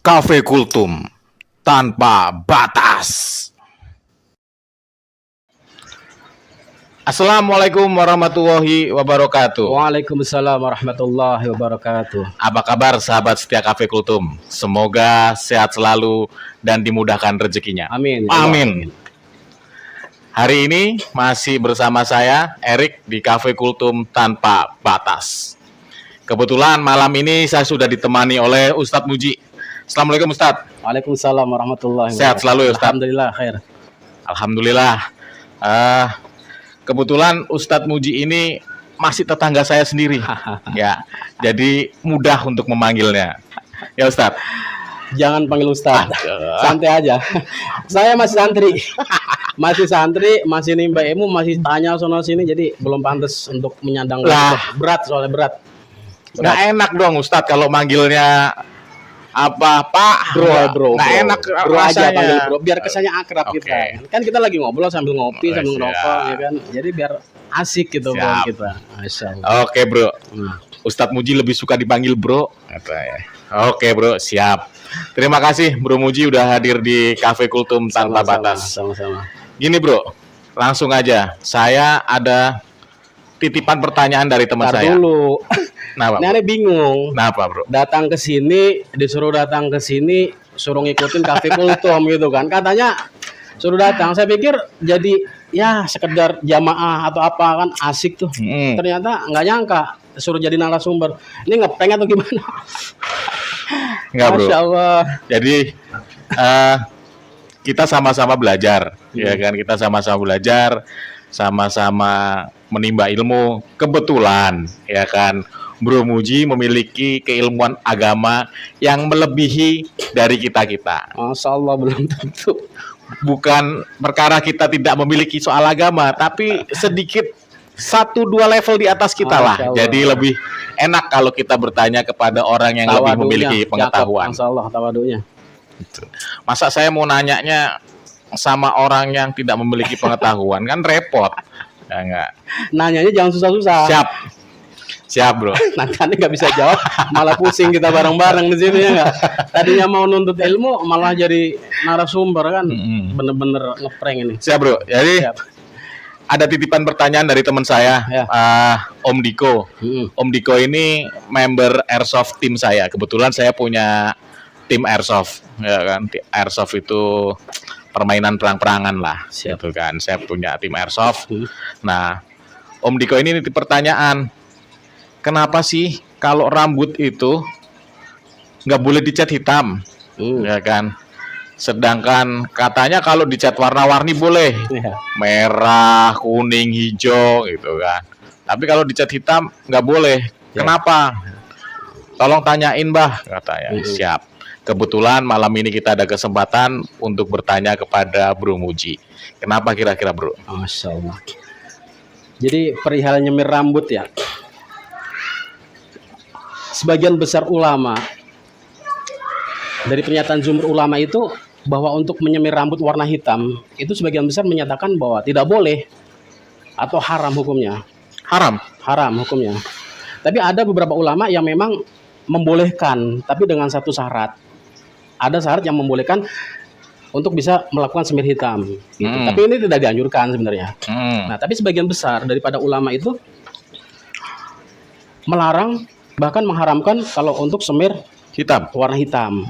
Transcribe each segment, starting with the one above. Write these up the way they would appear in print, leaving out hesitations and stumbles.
Cafe Kultum tanpa batas. Assalamualaikum warahmatullahi wabarakatuh. Waalaikumsalam warahmatullahi wabarakatuh. Apa kabar sahabat setia Cafe Kultum? Semoga sehat selalu dan dimudahkan rezekinya. Amin. Amin. Hari ini masih bersama saya Erik di Cafe Kultum tanpa batas. Kebetulan malam ini saya sudah ditemani oleh Ustadz Muji. Assalamualaikum Ustadz. Waalaikumsalam warahmatullahi wabarakatuh. Sehat selalu ya Ustadz. Alhamdulillah khair. Alhamdulillah. Kebetulan Ustadz Muji ini masih tetangga saya sendiri. Ya, jadi mudah untuk memanggilnya. Ya Ustadz. Jangan panggil Ustadz. Santai aja. Saya masih santri. Masih nimba ilmu, masih tanya sono sini, jadi belum pantas untuk menyandang berat, soalnya berat. Nggak enak dong Ustadz kalau manggilnya apa Pak bro nggak enak bro aja, rasanya. panggil bro biar kesannya akrab. Kita kan kita lagi ngobrol sambil ngopi sambil ngerokok ya kan, jadi biar asik gitu bro kita. Masya Allah. Oke bro. Ustadz Muji lebih suka dipanggil bro katanya. Oke bro, siap. Terima kasih Bro Muji udah hadir di Cafe Kultum tanpa batas. Sama-sama. Gini bro, langsung aja saya ada titipan pertanyaan dari teman saya dulu. Nah, ini aneh bingung. Kenapa bro? Disuruh datang ke sini, suruh ngikutin Cafe Kultum gitu kan. Katanya suruh datang. Saya pikir jadi ya sekedar jamaah atau apa kan, asik tuh. Ternyata nggak nyangka suruh jadi narasumber. Ini ngeprank atau gimana? Enggak bro. Masya Allah. Jadi kita sama-sama belajar, ya kan? Kita sama-sama belajar, sama-sama menimba ilmu. Kebetulan, ya kan? Bro Muji memiliki keilmuan agama yang melebihi dari kita-kita. Masya Allah, belum tentu. Bukan perkara kita tidak memiliki soal agama, tapi sedikit 1-2 level di atas kita lah. Jadi lebih enak kalau kita bertanya kepada orang yang lebih memiliki pengetahuan. Masya Allah, tawadunya. Masa saya mau nanyanya sama orang yang tidak memiliki pengetahuan, kan repot. Ya enggak. Nanyanya jangan susah-susah. Siap bro. Nanti nggak bisa jawab, malah pusing kita bareng-bareng di sini ya nggak. Tadinya mau nuntut ilmu, malah jadi narasumber kan. Bener-bener ngeprank ini. Siap bro. Jadi ada titipan pertanyaan dari teman saya, Om Diko. Om Diko ini member Airsoft tim saya. Kebetulan saya punya tim Airsoft, ya kan. Airsoft itu permainan perang-perangan lah, gitu kan. Saya punya tim Airsoft. Nah, Om Diko ini nitip pertanyaan. Kenapa sih kalau rambut itu nggak boleh dicat hitam, ya kan? Sedangkan katanya kalau dicat warna-warni boleh, merah, kuning, hijau, gitu kan. Tapi kalau dicat hitam nggak boleh. Kenapa? Tolong tanyain bah, katanya. Siap. Kebetulan malam ini kita ada kesempatan untuk bertanya kepada Bro Muji. Kenapa kira-kira bro? Masya Allah. Jadi perihal nyemir rambut ya. Sebagian besar ulama, dari pernyataan jumhur ulama itu, bahwa untuk menyemir rambut warna hitam itu sebagian besar menyatakan bahwa tidak boleh atau haram hukumnya. Haram hukumnya. Tapi ada beberapa ulama yang memang membolehkan, tapi dengan satu syarat. Ada syarat yang membolehkan untuk bisa melakukan semir hitam gitu. Tapi ini tidak dianjurkan sebenarnya. Nah, tapi sebagian besar daripada ulama itu melarang, bahkan mengharamkan kalau untuk semir warna hitam.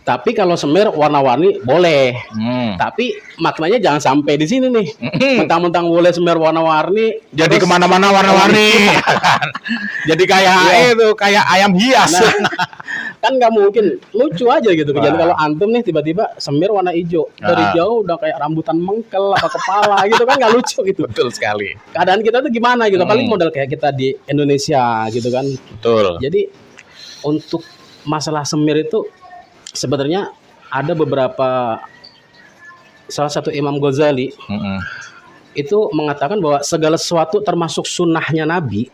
Tapi kalau semir warna-warni boleh. Tapi maknanya jangan sampai di sini nih. Mentang-mentang boleh semir warna-warni, jadi kemana-mana warna-warni. Jadi kayak ayam hias. Kan nggak mungkin, lucu aja gitu. Jadi kalau antum nih tiba-tiba semir warna hijau, dari jauh udah kayak rambutan mengkel apa kepala gitu, kan nggak lucu gitu. Betul sekali. Keadaan kita tuh gimana gitu, paling model kayak kita di Indonesia gitu kan. Betul. Jadi untuk masalah semir itu sebenarnya ada beberapa, salah satu Imam Ghazali itu mengatakan bahwa segala sesuatu termasuk sunnahnya Nabi,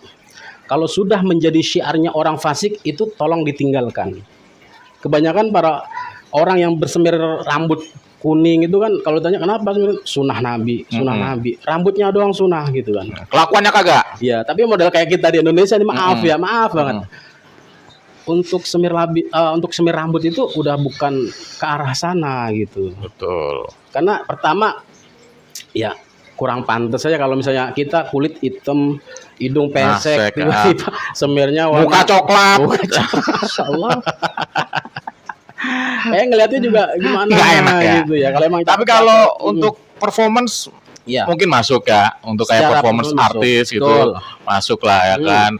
kalau sudah menjadi syiarnya orang fasik itu tolong ditinggalkan. Kebanyakan para orang yang bersemir rambut kuning itu kan kalau tanya kenapa sunnah Nabi, rambutnya doang sunnah gitu kan. Kelakuannya kagak. Iya, tapi model kayak kita di Indonesia ini maaf banget. untuk semir rambut itu udah bukan ke arah sana gitu. Betul. Karena pertama ya kurang pantas saja kalau misalnya kita kulit hitam, hidung pesek, tiba-tiba semirnya warna muka coklat. Masya Allah. Ngelihatnya juga gimana Nggak enak ya. gitu ya. Kalau emang Tapi kalau untuk performance ya, mungkin masuk ya, untuk kayak secara performance masuk. artis gitu, Betul. masuk lah ya kan.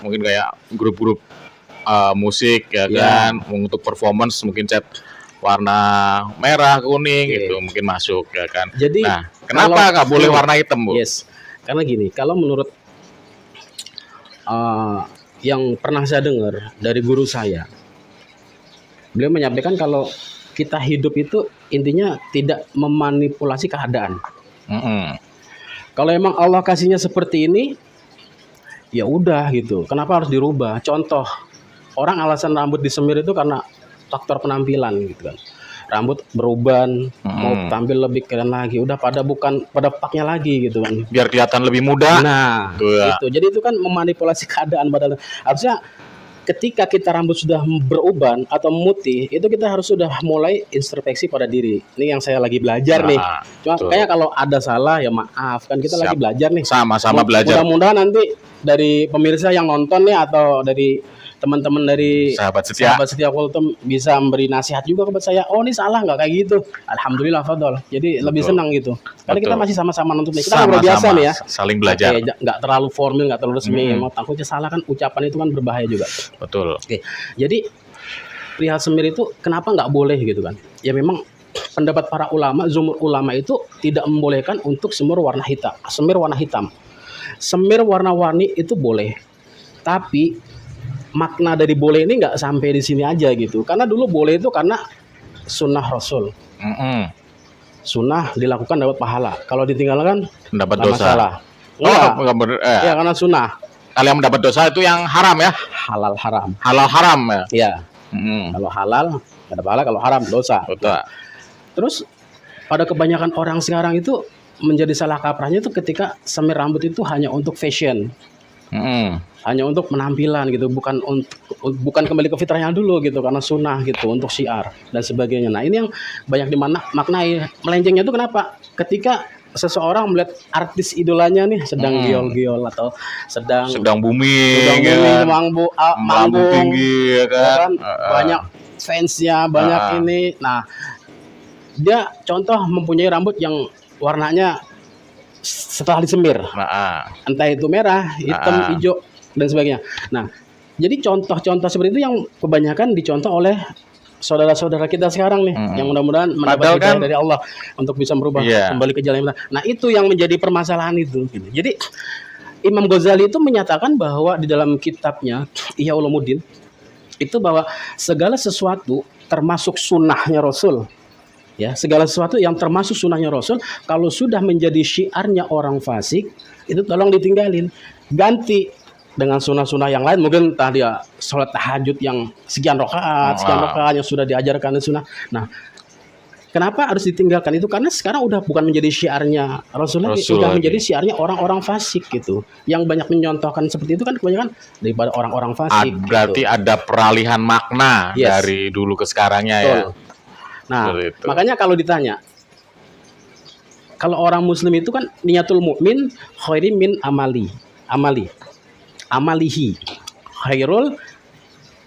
Mungkin kayak grup-grup musik ya kan, untuk performance mungkin cat warna merah, kuning gitu mungkin masuk ya kan. Jadi nah, kenapa nggak boleh warna hitam, Bu? Yes, karena gini, kalau menurut yang pernah saya dengar dari guru saya, beliau menyampaikan kalau kita hidup itu intinya tidak memanipulasi keadaan. Kalau emang Allah kasihnya seperti ini, ya udah gitu. Kenapa harus dirubah? Contoh, orang alasan rambut disemir itu karena faktor penampilan gitu kan. Rambut beruban, mau tampil lebih keren lagi, udah pada paknya lagi gitu kan. Biar kelihatan lebih muda. Nah, gitu. Jadi itu kan memanipulasi keadaan badan. Harusnya ketika kita rambut sudah beruban atau memutih, itu kita harus sudah mulai introspeksi pada diri. Ini yang saya lagi belajar nih. Cuma kayak kalau ada salah ya maaf, kan kita lagi belajar nih. Sama-sama belajar. Mudah-mudahan nanti dari pemirsa yang nonton nih atau dari teman-teman dari sahabat setia Kultum bisa memberi nasihat juga kepada saya. Oh, ini salah nggak kayak gitu. Alhamdulillah, fadol. Jadi lebih senang gitu. Karena kita masih sama-sama nonton nih. Kita ngobrol biasa nih ya. Saling belajar. Nggak terlalu formal, nggak terlalu resmi. Mau takutnya salah kan, ucapan itu kan berbahaya juga. Betul. Jadi perihal semir itu kenapa nggak boleh gitu kan? Ya memang pendapat para ulama, jumhur ulama itu tidak membolehkan untuk semir warna hitam. Semir warna-warni itu boleh. Tapi makna dari boleh ini nggak sampai di sini aja gitu. Karena dulu boleh itu karena sunnah Rasul. Sunnah dilakukan dapat pahala. Kalau ditinggalkan mendapat dosa. Masalah. Ya karena sunnah. Kalau yang mendapat dosa itu yang haram ya? Halal haram. Halal haram ya? Iya. Kalau halal ada pahala, kalau haram dosa. Betul. Terus pada kebanyakan orang sekarang itu menjadi salah kaprahnya itu ketika semir rambut itu hanya untuk fashion. Hanya untuk penampilan gitu, bukan kembali ke fitrahnya dulu gitu, karena sunnah gitu, untuk syiar dan sebagainya. Nah ini yang banyak dimaknai melencengnya itu kenapa? Ketika seseorang melihat artis idolanya nih sedang giol-giol atau sedang booming, manggung tinggi ya kan, banyak fansnya, banyak ini. Nah dia contoh mempunyai rambut yang warnanya setelah disemir, entah itu merah, hitam, hijau dan sebagainya. Nah, jadi contoh-contoh seperti itu yang kebanyakan dicontoh oleh saudara-saudara kita sekarang nih, yang mudah-mudahan mendapat hidayah dari Allah untuk bisa merubah kembali ke jalan yang benar. Nah, itu yang menjadi permasalahan itu. Jadi Imam Ghazali itu menyatakan bahwa di dalam kitabnya Ihya Ulumuddin itu bahwa segala sesuatu termasuk sunnahnya Rasul. Ya, segala sesuatu yang termasuk sunnahnya Rasul, kalau sudah menjadi syiarnya orang fasik, itu tolong ditinggalin. Ganti dengan sunnah-sunnah yang lain. Mungkin tadi ya sholat tahajud yang sekian rakaat yang sudah diajarkan sunnah. Nah, kenapa harus ditinggalkan itu? Karena sekarang udah bukan menjadi syiarnya Rasul lagi, sudah menjadi syiarnya orang-orang fasik gitu. Yang banyak menyontohkan seperti itu kan kebanyakan daripada orang-orang fasik. Berarti gitu. Ada peralihan makna dari dulu ke sekarangnya. Betul. Ya. Nah, makanya kalau ditanya, kalau orang Muslim itu kan niatul mukmin khairin min amalihi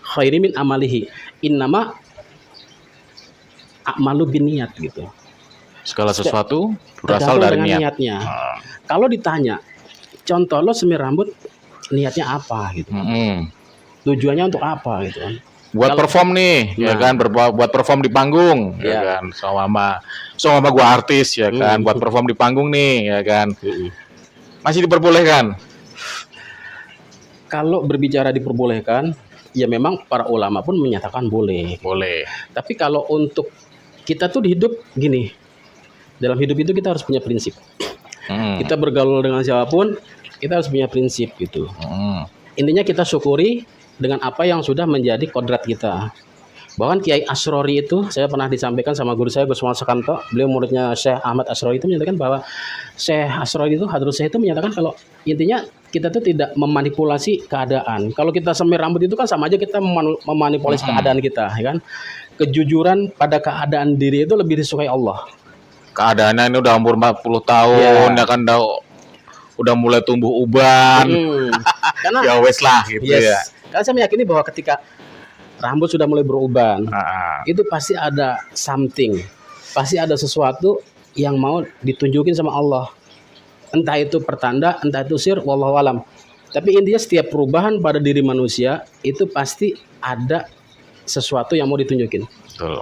khairin min amalihi innama a'malu binniyat gitu. Segala sesuatu berasal dari niatnya. Kalau ditanya, contoh lo semir rambut niatnya apa gitu? Tujuannya untuk apa gitu kan? Buat perform nih, ya kan, buat perform di panggung, ya kan, sama gua artis, ya kan, buat perform di panggung nih, ya kan, masih diperbolehkan. Kalau berbicara diperbolehkan, ya memang para ulama pun menyatakan boleh. Boleh. Tapi kalau untuk kita tuh di hidup gini, dalam hidup itu kita harus punya prinsip. Kita bergaul dengan siapapun, kita harus punya prinsip gitu. Intinya kita syukuri dengan apa yang sudah menjadi kodrat kita. Bahkan Kiai Asrori itu saya pernah disampaikan sama guru saya Gus Muhammad Sukanto, beliau muridnya Syekh Ahmad Asrori itu menyatakan bahwa Syekh Asrori itu Hadrus Syekh itu menyatakan kalau intinya kita tuh tidak memanipulasi keadaan. Kalau kita semir rambut itu kan sama aja kita memanipulasi keadaan kita, ya kan? Kejujuran pada keadaan diri itu lebih disukai Allah. Keadaannya ini udah umur 40 tahun ya kan udah mulai tumbuh uban. Karena ya wes lah gitu ya. Karena saya meyakini bahwa ketika rambut sudah mulai beruban, itu pasti ada something, pasti ada sesuatu yang mau ditunjukin sama Allah. Entah itu pertanda, entah itu sir, wallahu alam. Tapi intinya setiap perubahan pada diri manusia itu pasti ada sesuatu yang mau ditunjukin. Betul.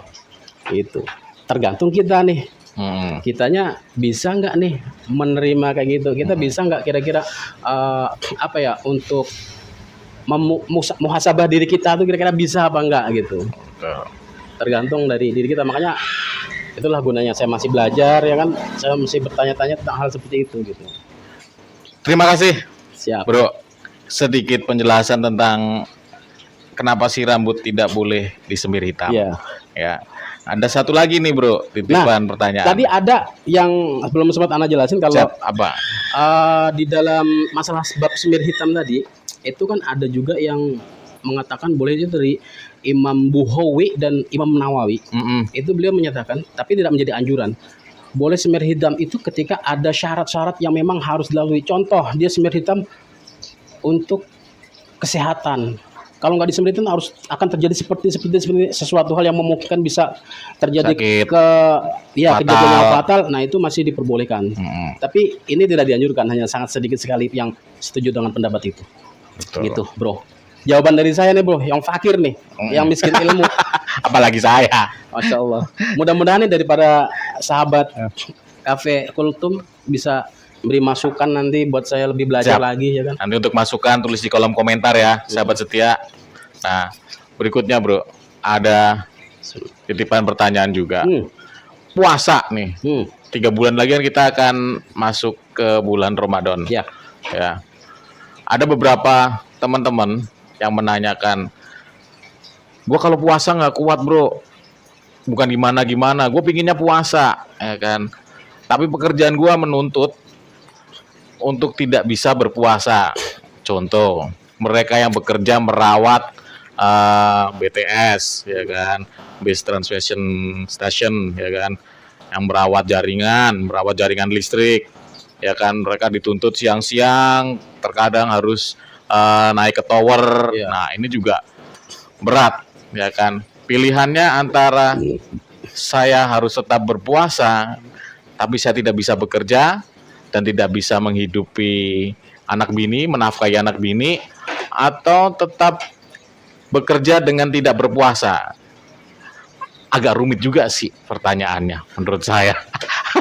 Itu tergantung kita nih. Kitanya bisa nggak nih menerima kayak gitu? Kita bisa nggak kira-kira untuk muhasabah diri kita tuh kira-kira bisa apa enggak gitu. Tergantung dari diri kita. Makanya itulah gunanya saya masih belajar ya kan. Saya masih bertanya-tanya tentang hal seperti itu gitu. Terima kasih. Siap. Bro, sedikit penjelasan tentang kenapa sih rambut tidak boleh disemir hitam. Ya. Ada satu lagi nih bro, titipan pertanyaan. Tadi ada yang belum sempat Ana jelasin kalau apa? Di dalam masalah bab semir hitam tadi, itu kan ada juga yang mengatakan boleh itu dari Imam Bukhari dan Imam Nawawi. Itu beliau menyatakan, tapi tidak menjadi anjuran. Boleh semir hitam itu ketika ada syarat-syarat yang memang harus dilalui. Contoh, dia semir hitam untuk kesehatan. Kalau nggak disemir hitam akan terjadi seperti sesuatu hal yang memungkinkan bisa terjadi kejadian yang fatal. Nah itu masih diperbolehkan. Tapi ini tidak dianjurkan, hanya sangat sedikit sekali yang setuju dengan pendapat itu. Betul. Gitu bro. Jawaban dari saya nih bro, yang fakir nih, yang miskin ilmu. Apalagi saya. Masya Allah. Mudah-mudahan nih daripada sahabat Cafe Kultum bisa beri masukan nanti buat saya lebih belajar lagi ya kan. Nanti untuk masukan tulis di kolom komentar ya, sahabat setia. Nah, berikutnya bro, ada titipan pertanyaan juga. Puasa nih, 3 bulan lagi kan kita akan masuk ke bulan Ramadan. Ya. Ada beberapa teman-teman yang menanyakan, gue kalau puasa nggak kuat bro, bukan gimana-gimana, gue pinginnya puasa, ya kan. Tapi pekerjaan gue menuntut untuk tidak bisa berpuasa. Contoh, mereka yang bekerja merawat BTS, ya kan, Base Transmission Station, ya kan, yang merawat jaringan listrik, ya kan, mereka dituntut siang-siang, terkadang harus naik ke tower. Nah, ini juga berat, ya kan. Pilihannya antara saya harus tetap berpuasa, tapi saya tidak bisa bekerja dan tidak bisa menghidupi anak bini, menafkahi anak bini, atau tetap bekerja dengan tidak berpuasa. Agak rumit juga sih pertanyaannya menurut saya.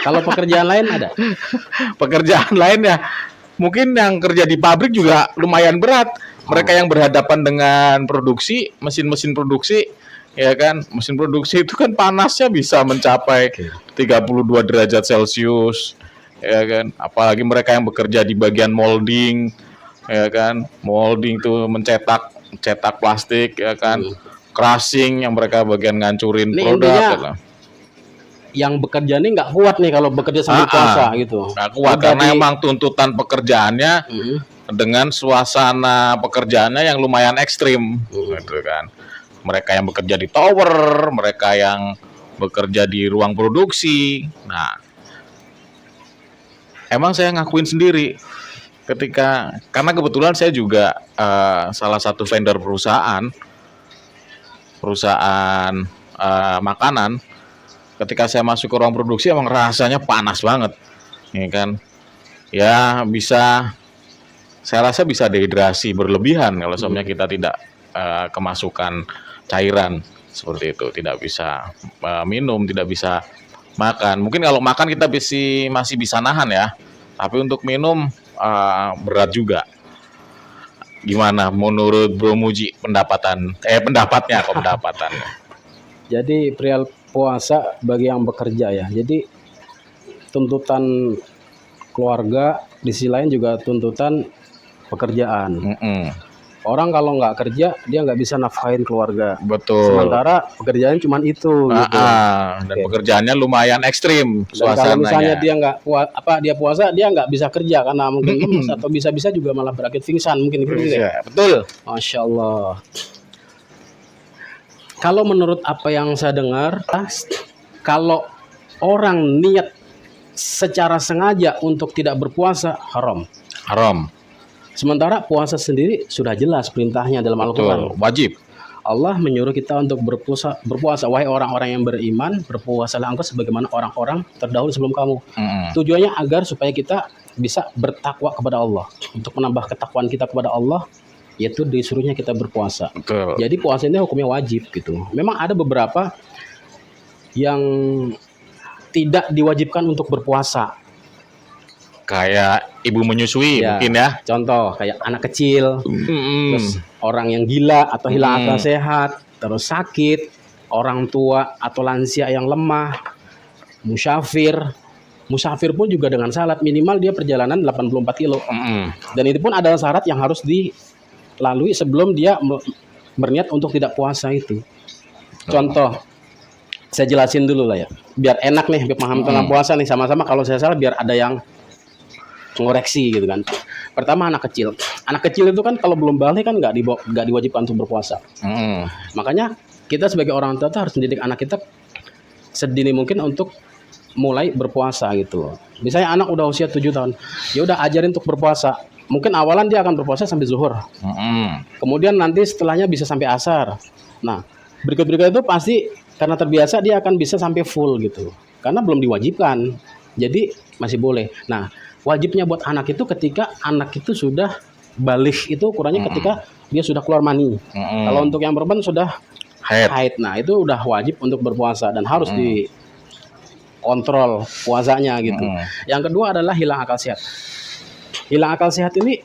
Kalau pekerjaan lain ada? Pekerjaan lain ya, mungkin yang kerja di pabrik juga lumayan berat. Mereka yang berhadapan dengan produksi, mesin-mesin produksi, ya kan, mesin produksi itu kan panasnya bisa mencapai 32 derajat Celcius. Ya kan, apalagi mereka yang bekerja di bagian molding, ya kan, molding tuh mencetak plastik, ya kan, crushing yang mereka bagian ngancurin produk. Yang bekerja ini nggak kuat nih kalau bekerja sambil puasa gitu. Nggak kuat karena emang tuntutan pekerjaannya dengan suasana pekerjaannya yang lumayan ekstrim, gitu kan. Mereka yang bekerja di tower, mereka yang bekerja di ruang produksi. Nah, emang saya ngakuin sendiri karena kebetulan saya juga salah satu vendor perusahaan makanan. Ketika saya masuk ke ruang produksi emang rasanya panas banget, ya kan. Ya saya rasa bisa dehidrasi berlebihan kalau sebenarnya kita tidak kemasukan cairan seperti itu, tidak bisa minum, tidak bisa makan. Mungkin kalau makan kita masih bisa nahan ya, tapi untuk minum berat juga. Gimana menurut Bro Muji pendapatnya? Jadi perihal puasa bagi yang bekerja ya. Jadi tuntutan keluarga di sisi lain juga tuntutan pekerjaan. Orang kalau nggak kerja dia nggak bisa nafkahin keluarga. Betul. Sementara pekerjaan cuma itu. Gitu. Dan pekerjaannya lumayan ekstrim Dan kalau misalnya suasananya. dia nggak dia puasa, dia nggak bisa kerja karena mungkin lemes atau bisa-bisa juga malah berakhir pingsan mungkin gitu ya. Iya, betul. Masya Allah. Kalau menurut apa yang saya dengar, kalau orang niat secara sengaja untuk tidak berpuasa haram. Haram. Sementara puasa sendiri sudah jelas perintahnya dalam Al-Quran. Betul. Wajib. Allah menyuruh kita untuk berpuasa. Wahai orang-orang yang beriman, berpuasalah engkau sebagaimana orang-orang terdahulu sebelum kamu. Tujuannya agar supaya kita bisa bertakwa kepada Allah. Untuk menambah ketakwaan kita kepada Allah, yaitu disuruhnya kita berpuasa. Betul. Jadi puasa ini hukumnya wajib gitu. Memang ada beberapa yang tidak diwajibkan untuk berpuasa. Kayak ibu menyusui mungkin ya. Contoh kayak anak kecil, terus orang yang gila atau hilang akal sehat, terus sakit, orang tua atau lansia yang lemah, musafir. Musafir pun juga dengan syarat minimal dia perjalanan 84 kilo. Dan itu pun ada syarat yang harus dilalui sebelum dia berniat untuk tidak puasa itu. Contoh, saya jelasin dulu lah ya, biar enak nih, biar paham tentang puasa nih sama-sama. Kalau saya salah biar ada yang ngoreksi gitu kan. Pertama anak kecil. Anak kecil itu kan kalau belum balik kan nggak diwajibkan untuk berpuasa. Makanya kita sebagai orang tua tuh harus mendidik anak kita sedini mungkin untuk mulai berpuasa gitu. Misalnya anak udah usia 7 tahun, ya udah ajarin untuk berpuasa. Mungkin awalan dia akan berpuasa sampai zuhur. Kemudian nanti setelahnya bisa sampai asar. Nah, berikut-berikut itu pasti karena terbiasa dia akan bisa sampai full gitu. Karena belum diwajibkan. Jadi masih boleh. Nah, wajibnya buat anak itu ketika anak itu sudah balik, itu ukurannya ketika dia sudah keluar mani. Kalau untuk yang perempuan sudah haid. Nah, itu udah wajib untuk berpuasa dan harus dikontrol puasanya gitu. Yang kedua adalah hilang akal sehat. Hilang akal sehat ini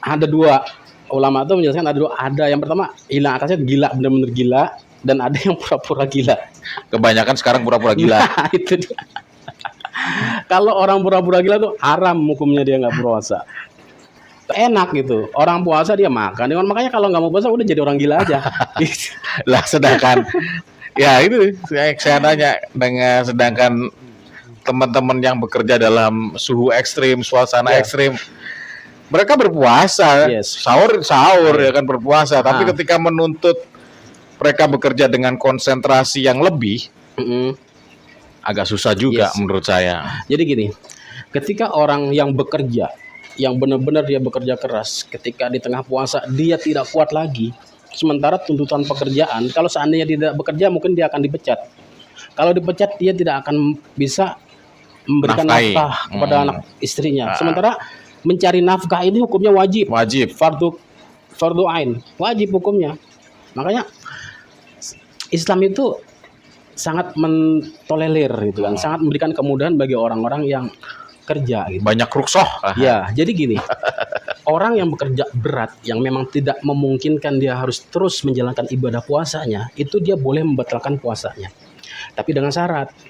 ada dua. Ulama itu menjelaskan ada dua. Ada yang pertama hilang akal sehat, gila, benar-benar gila, dan ada yang pura-pura gila. Kebanyakan sekarang pura-pura gila. Itu dia. Kalau orang pura-pura gila tuh haram hukumnya, dia nggak puasa. Enak gitu. Orang puasa dia makan. Makanya kalau nggak mau puasa udah jadi orang gila aja. Lah sedangkan ya itu saya nanya dengan sedangkan teman-teman yang bekerja dalam suhu ekstrim, suasana ekstrim, mereka berpuasa, sahur ya kan berpuasa. Tapi ketika menuntut mereka bekerja dengan konsentrasi yang lebih, agak susah juga menurut saya. Jadi gini, ketika orang yang bekerja, yang benar-benar dia bekerja keras, ketika di tengah puasa dia tidak kuat lagi, sementara tuntutan pekerjaan, kalau seandainya tidak bekerja mungkin dia akan dipecat. Kalau dipecat dia tidak akan bisa memberikan nafkah kepada anak istrinya. Sementara mencari nafkah ini hukumnya wajib. Fardu ain, wajib hukumnya. Makanya Islam itu sangat mentolerir gitu kan, sangat memberikan kemudahan bagi orang-orang yang kerja gitu. Banyak ruksoh. Ya, jadi gini. Orang yang bekerja berat, yang memang tidak memungkinkan dia harus terus menjalankan ibadah puasanya, itu dia boleh membatalkan puasanya. Tapi dengan syarat.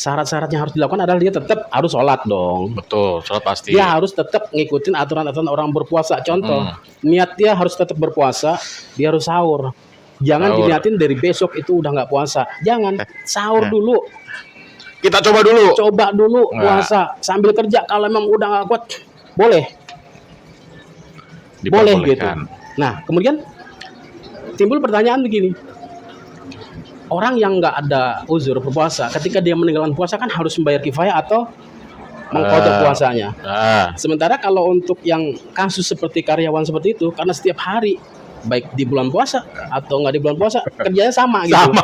Syarat-syarat yang harus dilakukan adalah dia tetap harus sholat dong. Betul, sholat pasti. Dia harus tetap ngikutin aturan-aturan orang berpuasa. Contoh, niat dia harus tetap berpuasa, dia harus sahur. Jangan diniatin dari besok itu udah nggak puasa. Jangan, sahur dulu. Kita coba dulu. Coba dulu puasa sambil kerja. Kalau memang udah nggak kuat, boleh. Boleh gitu. Nah, kemudian timbul pertanyaan begini. Orang yang nggak ada uzur berpuasa, ketika dia meninggalkan puasa kan harus membayar kifayah atau mengqadha puasanya. Sementara kalau untuk yang kasus seperti karyawan seperti itu, karena setiap hari baik di bulan puasa atau nggak di bulan puasa kerjanya sama gitu.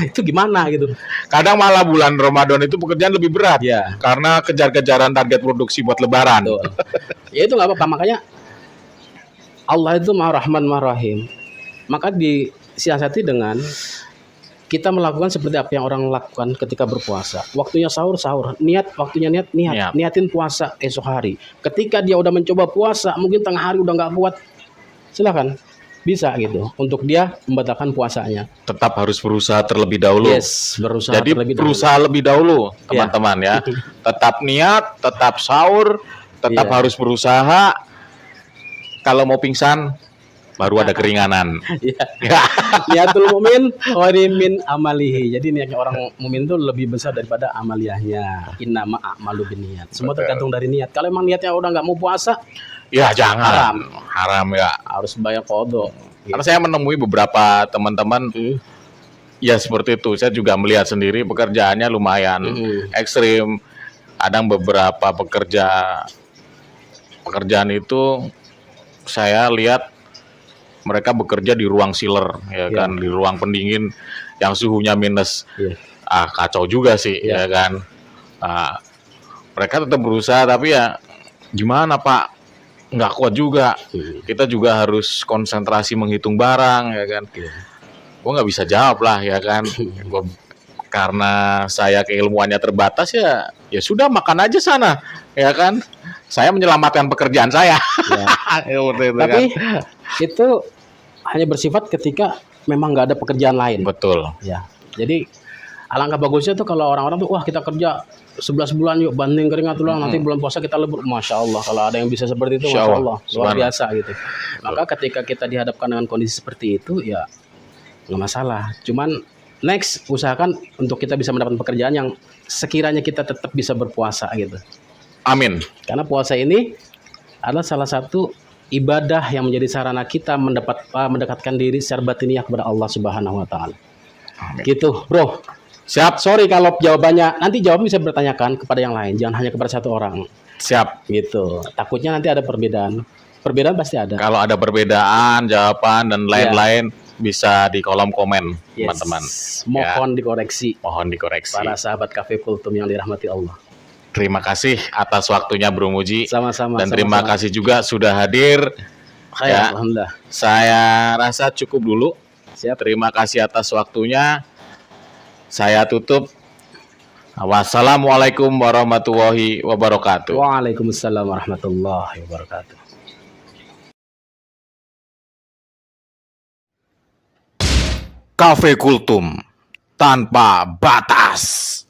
Itu gimana gitu? Kadang malah bulan Ramadan itu pekerjaan lebih berat ya, karena kejar-kejaran target produksi buat Lebaran. Ya itu nggak apa-apa. Makanya Allah itu Maha Rahman Maha Rahim. Maka disiasati dengan kita melakukan seperti apa yang orang lakukan ketika berpuasa. Waktunya sahur, waktunya niatin puasa esok hari. Ketika dia udah mencoba puasa, mungkin tengah hari udah nggak kuat, silakan. Bisa gitu untuk dia membatalkan puasanya. Tetap harus berusaha terlebih dahulu. Berusaha. Jadi berusaha lebih dahulu, teman-teman ya. Tetap niat, tetap sahur, tetap harus berusaha. kalau mau pingsan baru ada keringanan. Ya. Niatul mumin khairum min amalihi. Jadi niatnya orang mumin itu lebih besar daripada amaliyahnya. Innama a'malu binniyat. Semua tergantung dari niat. Kalau emang niatnya udah nggak mau puasa, Ya jangan. Haram ya. harus bayar qadha. Karena saya menemui beberapa teman-teman ya seperti itu. Saya juga melihat sendiri pekerjaannya lumayan ekstrim. Kadang beberapa pekerjaan itu saya lihat mereka bekerja di ruang chiller ya kan, di ruang pendingin yang suhunya minus. Kacau juga sih ya kan. Mereka tetap berusaha, tapi ya gimana Pak, nggak kuat juga. Kita juga harus konsentrasi menghitung barang ya kan. Gue nggak bisa jawab lah ya kan. Karena saya keilmuannya terbatas ya sudah makan aja sana ya kan. Saya menyelamatkan pekerjaan saya. Tapi itu hanya bersifat ketika memang nggak ada pekerjaan lain. Betul. Ya. Jadi alangkah bagusnya tuh kalau orang-orang tuh wah kita kerja 11 bulan yuk banting keringat tulang nanti bulan puasa kita libur. Masya Allah kalau ada yang bisa seperti itu, Masya Allah luar biasa gitu. Maka ketika kita dihadapkan dengan kondisi seperti itu ya nggak masalah. Cuman next usahakan untuk kita bisa mendapatkan pekerjaan yang sekiranya kita tetap bisa berpuasa gitu. Amin. Karena puasa ini adalah salah satu ibadah yang menjadi sarana kita mendekatkan diri secara batiniah kepada Allah Subhanahu wa taala. Gitu, Bro. Siap. Sorry kalau jawabannya nanti jawaban bisa bertanyakan kepada yang lain, jangan hanya kepada satu orang. Siap. Gitu. Takutnya nanti ada perbedaan. Perbedaan pasti ada. Kalau ada perbedaan, jawaban dan lain-lain bisa di kolom komen, teman-teman. Mohon dikoreksi. Mohon dikoreksi. Para sahabat Cafe Kultum yang dirahmati Allah. Terima kasih atas waktunya Bro Muji. Sama-sama. Dan terima kasih juga sudah hadir. Ya, Alhamdulillah. Saya rasa cukup dulu. Siap. Terima kasih atas waktunya. Saya tutup. Wassalamualaikum warahmatullahi wabarakatuh. Waalaikumsalam warahmatullahi wabarakatuh. Cafe Kultum tanpa batas.